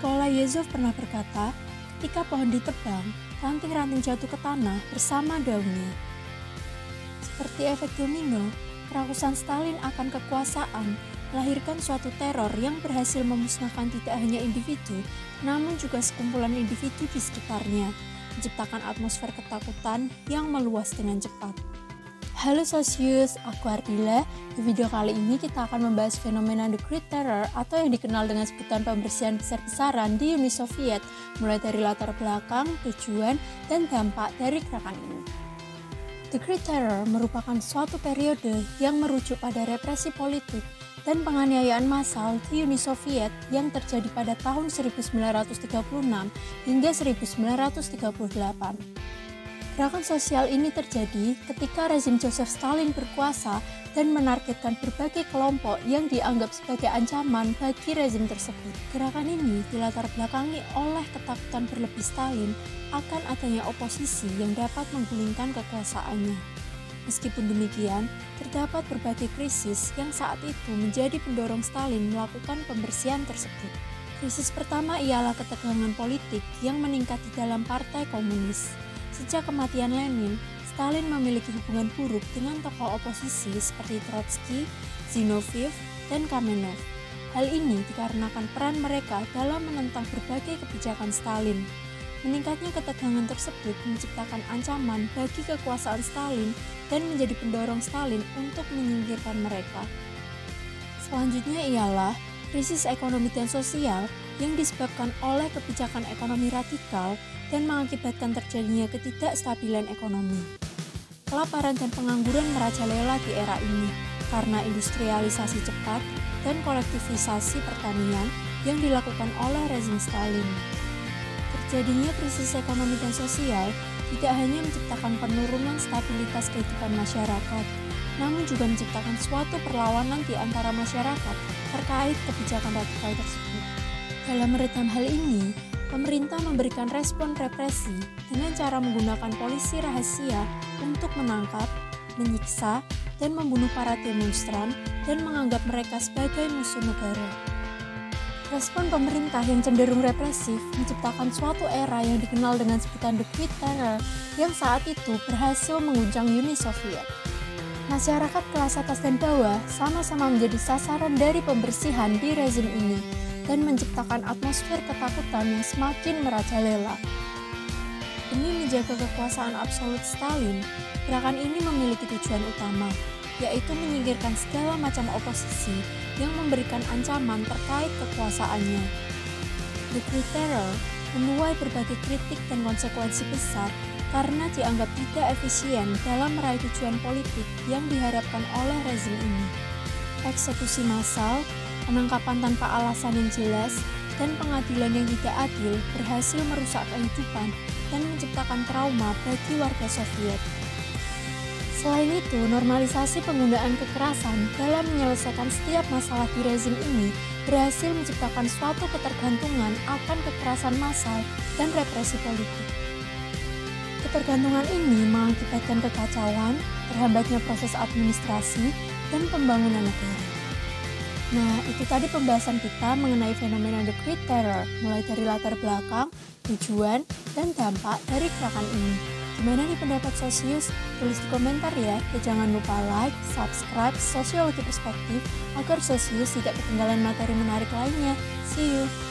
Nikolai Yezhov pernah berkata, ketika pohon ditebang, ranting-ranting jatuh ke tanah bersama daunnya. Seperti efek domino, kerakusan Stalin akan kekuasaan melahirkan suatu teror yang berhasil memusnahkan tidak hanya individu, namun juga sekumpulan individu di sekitarnya, menciptakan atmosfer ketakutan yang meluas dengan cepat. Halo Sosius, aku Ardila. Di video kali ini kita akan membahas fenomena The Great Terror atau yang dikenal dengan sebutan pembersihan besar-besaran di Uni Soviet, mulai dari latar belakang, tujuan, dan dampak dari gerakan ini. The Great Terror merupakan suatu periode yang merujuk pada represi politik dan penganiayaan massal di Uni Soviet yang terjadi pada tahun 1936 hingga 1938. Gerakan sosial ini terjadi ketika rezim Joseph Stalin berkuasa dan menargetkan berbagai kelompok yang dianggap sebagai ancaman bagi rezim tersebut. Gerakan ini dilatar belakangi oleh ketakutan berlebih Stalin akan adanya oposisi yang dapat menggulingkan kekuasaannya. Meskipun demikian, terdapat berbagai krisis yang saat itu menjadi pendorong Stalin melakukan pembersihan tersebut. Krisis pertama ialah ketegangan politik yang meningkat di dalam Partai Komunis. Sejak kematian Lenin, Stalin memiliki hubungan buruk dengan tokoh oposisi seperti Trotsky, Zinoviev, dan Kamenev. Hal ini dikarenakan peran mereka dalam menentang berbagai kebijakan Stalin. Meningkatnya ketegangan tersebut menciptakan ancaman bagi kekuasaan Stalin dan menjadi pendorong Stalin untuk menyingkirkan mereka. Selanjutnya ialah krisis ekonomi dan sosial yang disebabkan oleh kebijakan ekonomi radikal dan mengakibatkan terjadinya ketidakstabilan ekonomi. Kelaparan dan pengangguran merajalela di era ini karena industrialisasi cepat dan kolektivisasi pertanian yang dilakukan oleh rezim Stalin. Terjadinya krisis ekonomi dan sosial tidak hanya menciptakan penurunan stabilitas kehidupan masyarakat, namun juga menciptakan suatu perlawanan di antara masyarakat terkait kebijakan radikal tersebut. Dalam meredam hal ini, pemerintah memberikan respon represi dengan cara menggunakan polisi rahasia untuk menangkap, menyiksa, dan membunuh para demonstran dan menganggap mereka sebagai musuh negara. Respon pemerintah yang cenderung represif menciptakan suatu era yang dikenal dengan sebutan The Great Terror yang saat itu berhasil mengguncang Uni Soviet. Masyarakat kelas atas dan bawah sama-sama menjadi sasaran dari pembersihan di rezim ini dan menciptakan atmosfer ketakutan yang semakin merajalela. Demi menjaga kekuasaan absolut Stalin, gerakan ini memiliki tujuan utama, yaitu menyingkirkan segala macam oposisi yang memberikan ancaman terkait kekuasaannya. The Great Terror menuai berbagai kritik dan konsekuensi besar karena dianggap tidak efisien dalam meraih tujuan politik yang diharapkan oleh rezim ini. Eksekusi massal, penangkapan tanpa alasan yang jelas, dan pengadilan yang tidak adil berhasil merusak kehidupan dan menciptakan trauma bagi warga Soviet. Selain itu, normalisasi penggunaan kekerasan dalam menyelesaikan setiap masalah di rezim ini berhasil menciptakan suatu ketergantungan akan kekerasan massal dan represi politik. Ketergantungan ini mengakibatkan kekacauan, terhambatnya proses administrasi, dan pembangunan negara. Nah, itu tadi pembahasan kita mengenai fenomena The Great Terror, mulai dari latar belakang, tujuan, dan dampak dari gerakan ini. Gimana nih pendapat Sosius? Tulis di komentar ya. Dan jangan lupa like, subscribe Sosiologi Perspektif agar Sosius tidak ketinggalan materi menarik lainnya. See you!